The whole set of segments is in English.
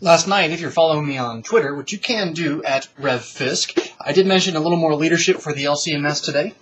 Last night, if you're following me on Twitter, which you can do at Revfisk, I did mention a little more leadership for the LCMS today.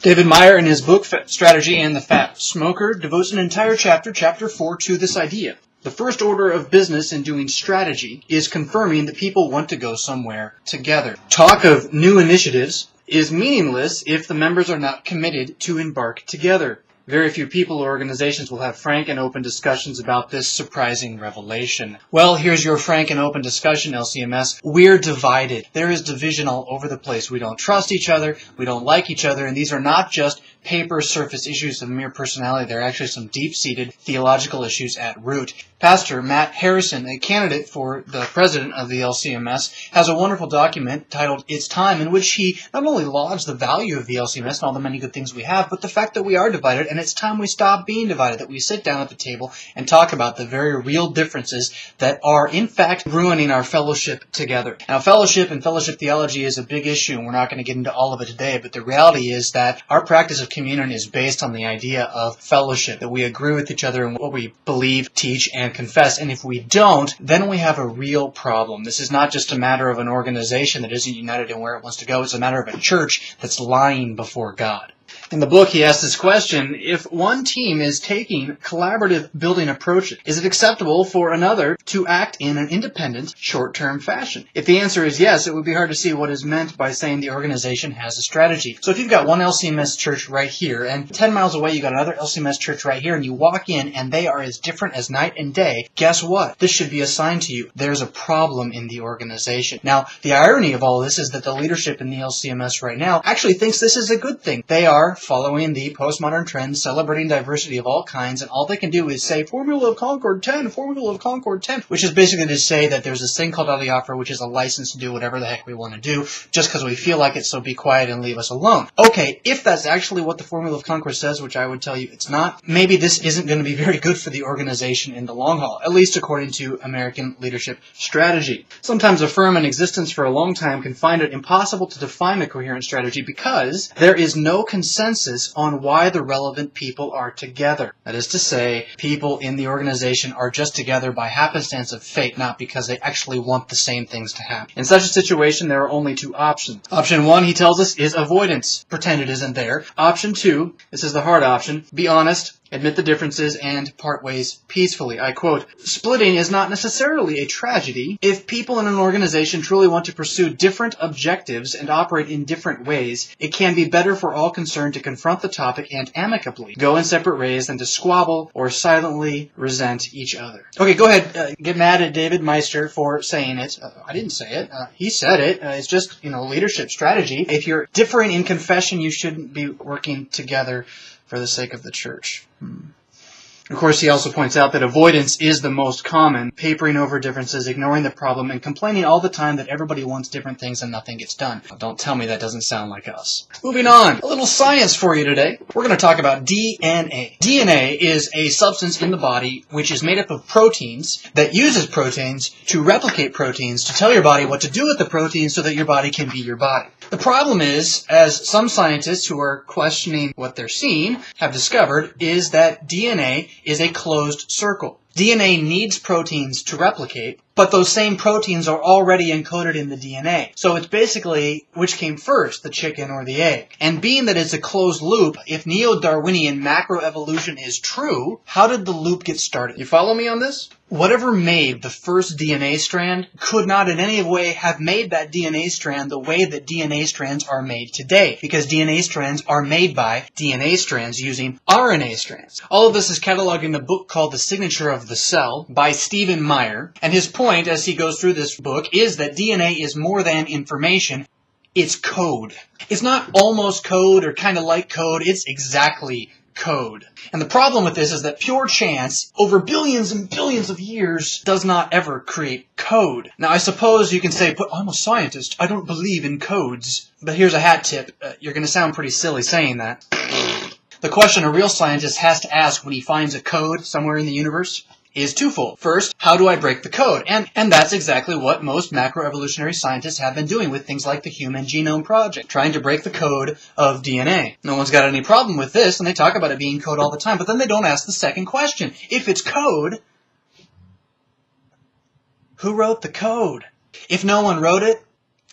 David Meyer, in his book, Strategy and the Fat Smoker, devotes an entire chapter 4, to this idea. The first order of business in doing strategy is confirming that people want to go somewhere together. Talk of new initiatives is meaningless if the members are not committed to embark together. Very few people or organizations will have frank and open discussions about this surprising revelation. Well, here's your frank and open discussion, LCMS. We're divided. There is division all over the place. We don't trust each other. We don't like each other. And these are not just paper surface issues of mere personality. They're actually some deep-seated theological issues at root. Pastor Matt Harrison, a candidate for the president of the LCMS, has a wonderful document titled It's Time, in which he not only lauds the value of the LCMS and all the many good things we have, but the fact that we are divided, and it's time we stop being divided, that we sit down at the table and talk about the very real differences that are, in fact, ruining our fellowship together. Now, fellowship and fellowship theology is a big issue, and we're not going to get into all of it today, but the reality is that our practice of communion is based on the idea of fellowship, that we agree with each other in what we believe, teach, and confess. And if we don't, then we have a real problem. This is not just a matter of an organization that isn't united in where it wants to go. It's a matter of a church that's lying before God. In the book, he asks this question: if one team is taking collaborative building approaches, is it acceptable for another to act in an independent, short-term fashion? If the answer is yes, it would be hard to see what is meant by saying the organization has a strategy. So if you've got one LCMS church right here, and 10 miles away you've got another LCMS church right here, and you walk in and they are as different as night and day, guess what? This should be a sign to you. There's a problem in the organization. Now, the irony of all this is that the leadership in the LCMS right now actually thinks this is a good thing. They are following the postmodern trends, celebrating diversity of all kinds, and all they can do is say, Formula of Concord 10, Formula of Concord 10, which is basically to say that there's this thing called Adiaphora, which is a license to do whatever the heck we want to do, just because we feel like it, so be quiet and leave us alone. Okay, if that's actually what the Formula of Concord says, which I would tell you it's not, maybe this isn't going to be very good for the organization in the long haul, at least according to American leadership strategy. Sometimes a firm in existence for a long time can find it impossible to define a coherent strategy because there is no consensus on why the relevant people are together. That is to say, people in the organization are just together by happenstance of fate, not because they actually want the same things to happen. In such a situation, there are only two options. Option one, he tells us, is avoidance. Pretend it isn't there. Option two, this is the hard option, be honest, admit the differences, and part ways peacefully. I quote, splitting is not necessarily a tragedy. If people in an organization truly want to pursue different objectives and operate in different ways, it can be better for all concerned to confront the topic and amicably go in separate ways than to squabble or silently resent each other. Okay, go ahead. Get mad at David Meister for saying it. I didn't say it. He said it. It's just, leadership strategy. If you're differing in confession, you shouldn't be working together for the sake of the church. Of course, he also points out that avoidance is the most common, papering over differences, ignoring the problem, and complaining all the time that everybody wants different things and nothing gets done. Now, don't tell me that doesn't sound like us. Moving on, a little science for you today. We're going to talk about DNA. DNA is a substance in the body which is made up of proteins that uses proteins to replicate proteins to tell your body what to do with the proteins so that your body can be your body. The problem is, as some scientists who are questioning what they're seeing have discovered, is that DNA is a closed circle. DNA needs proteins to replicate, but those same proteins are already encoded in the DNA. So it's basically which came first, the chicken or the egg. And being that it's a closed loop, if neo-Darwinian macroevolution is true, how did the loop get started? You follow me on this? Whatever made the first DNA strand could not in any way have made that DNA strand the way that DNA strands are made today, because DNA strands are made by DNA strands using RNA strands. All of this is cataloged in a book called The Signature of the Cell by Stephen Meyer, and his point as he goes through this book is that DNA is more than information. It's code. It's not almost code or kind of like code. It's exactly code. And the problem with this is that pure chance, over billions and billions of years, does not ever create code. Now, I suppose you can say, but I'm a scientist. I don't believe in codes. But here's a hat tip. You're going to sound pretty silly saying that. The question a real scientist has to ask when he finds a code somewhere in the universe is twofold. First, how do I break the code? And that's exactly what most macroevolutionary scientists have been doing with things like the Human Genome Project, trying to break the code of DNA. No one's got any problem with this, and they talk about it being code all the time, but then they don't ask the second question. If it's code, Who wrote the code? If no one wrote it,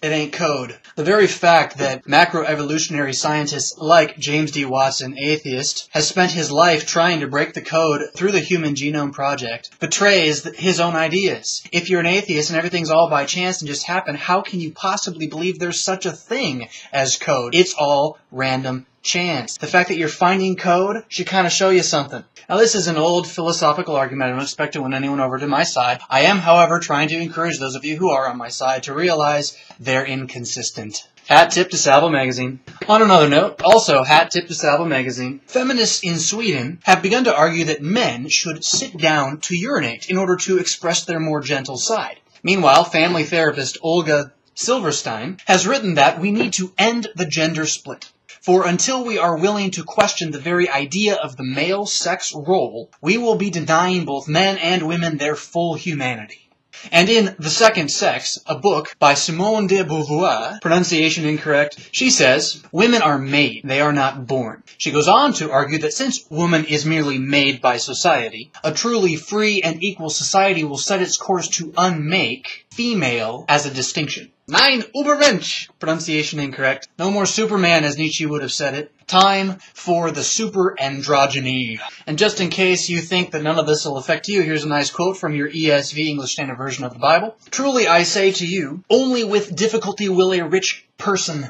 it ain't code. The very fact that macroevolutionary scientists like James D. Watson, atheist, has spent his life trying to break the code through the Human Genome Project betrays his own ideas. If you're an atheist and everything's all by chance and just happened, how can you possibly believe there's such a thing as code? It's all random chance. The fact that you're finding code should kind of show you something. Now, this is an old philosophical argument. I don't expect to win anyone over to my side. I am, however, trying to encourage those of you who are on my side to realize they're inconsistent. Hat tip to Salvo Magazine. On another note, also hat tip to Salvo Magazine. Feminists in Sweden have begun to argue that men should sit down to urinate in order to express their more gentle side. Meanwhile, family therapist Olga Silverstein has written that we need to end the gender split. For until we are willing to question the very idea of the male sex role, we will be denying both men and women their full humanity. And in The Second Sex, a book by Simone de Beauvoir, pronunciation incorrect, she says, women are made, they are not born. She goes on to argue that since woman is merely made by society, a truly free and equal society will set its course to unmake female as a distinction. Nein Ubermensch, pronunciation incorrect. No more Superman, as Nietzsche would have said it. Time for the Superandrogeny. And just in case you think that none of this will affect you, here's a nice quote from your ESV, English Standard Version of the Bible. Truly I say to you, only with difficulty will a rich person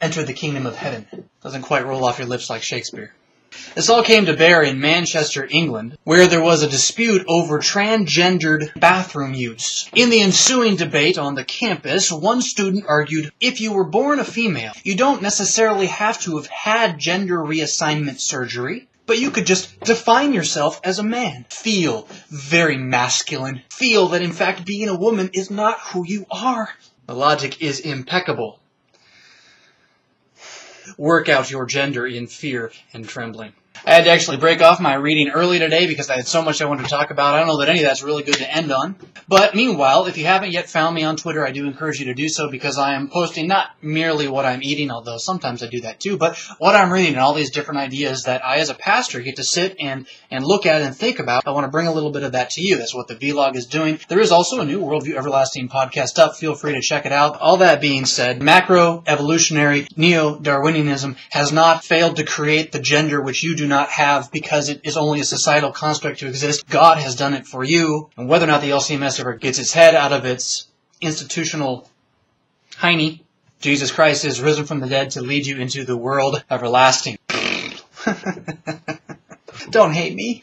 enter the kingdom of heaven. Doesn't quite roll off your lips like Shakespeare. This all came to bear in Manchester, England, where there was a dispute over transgendered bathroom use. In the ensuing debate on the campus, one student argued, if you were born a female, you don't necessarily have to have had gender reassignment surgery, but you could just define yourself as a man. Feel very masculine. Feel that, in fact, being a woman is not who you are. The logic is impeccable. Work out your gender in fear and trembling. I had to actually break off my reading early today because I had so much I wanted to talk about. I don't know that any of that's really good to end on. But meanwhile, if you haven't yet found me on Twitter, I do encourage you to do so because I am posting not merely what I'm eating, although sometimes I do that too, but what I'm reading and all these different ideas that I as a pastor get to sit and look at and think about. I want to bring a little bit of that to you. That's what the vlog is doing. There is also a new Worldview Everlasting podcast up. Feel free to check it out. All that being said, macroevolutionary neo-Darwinianism has not failed to create the gender which you do not have because it is only a societal construct to exist. God has done it for you, and whether or not the LCMS ever gets its head out of its institutional hiney, Jesus Christ is risen from the dead to lead you into the world everlasting. Don't hate me.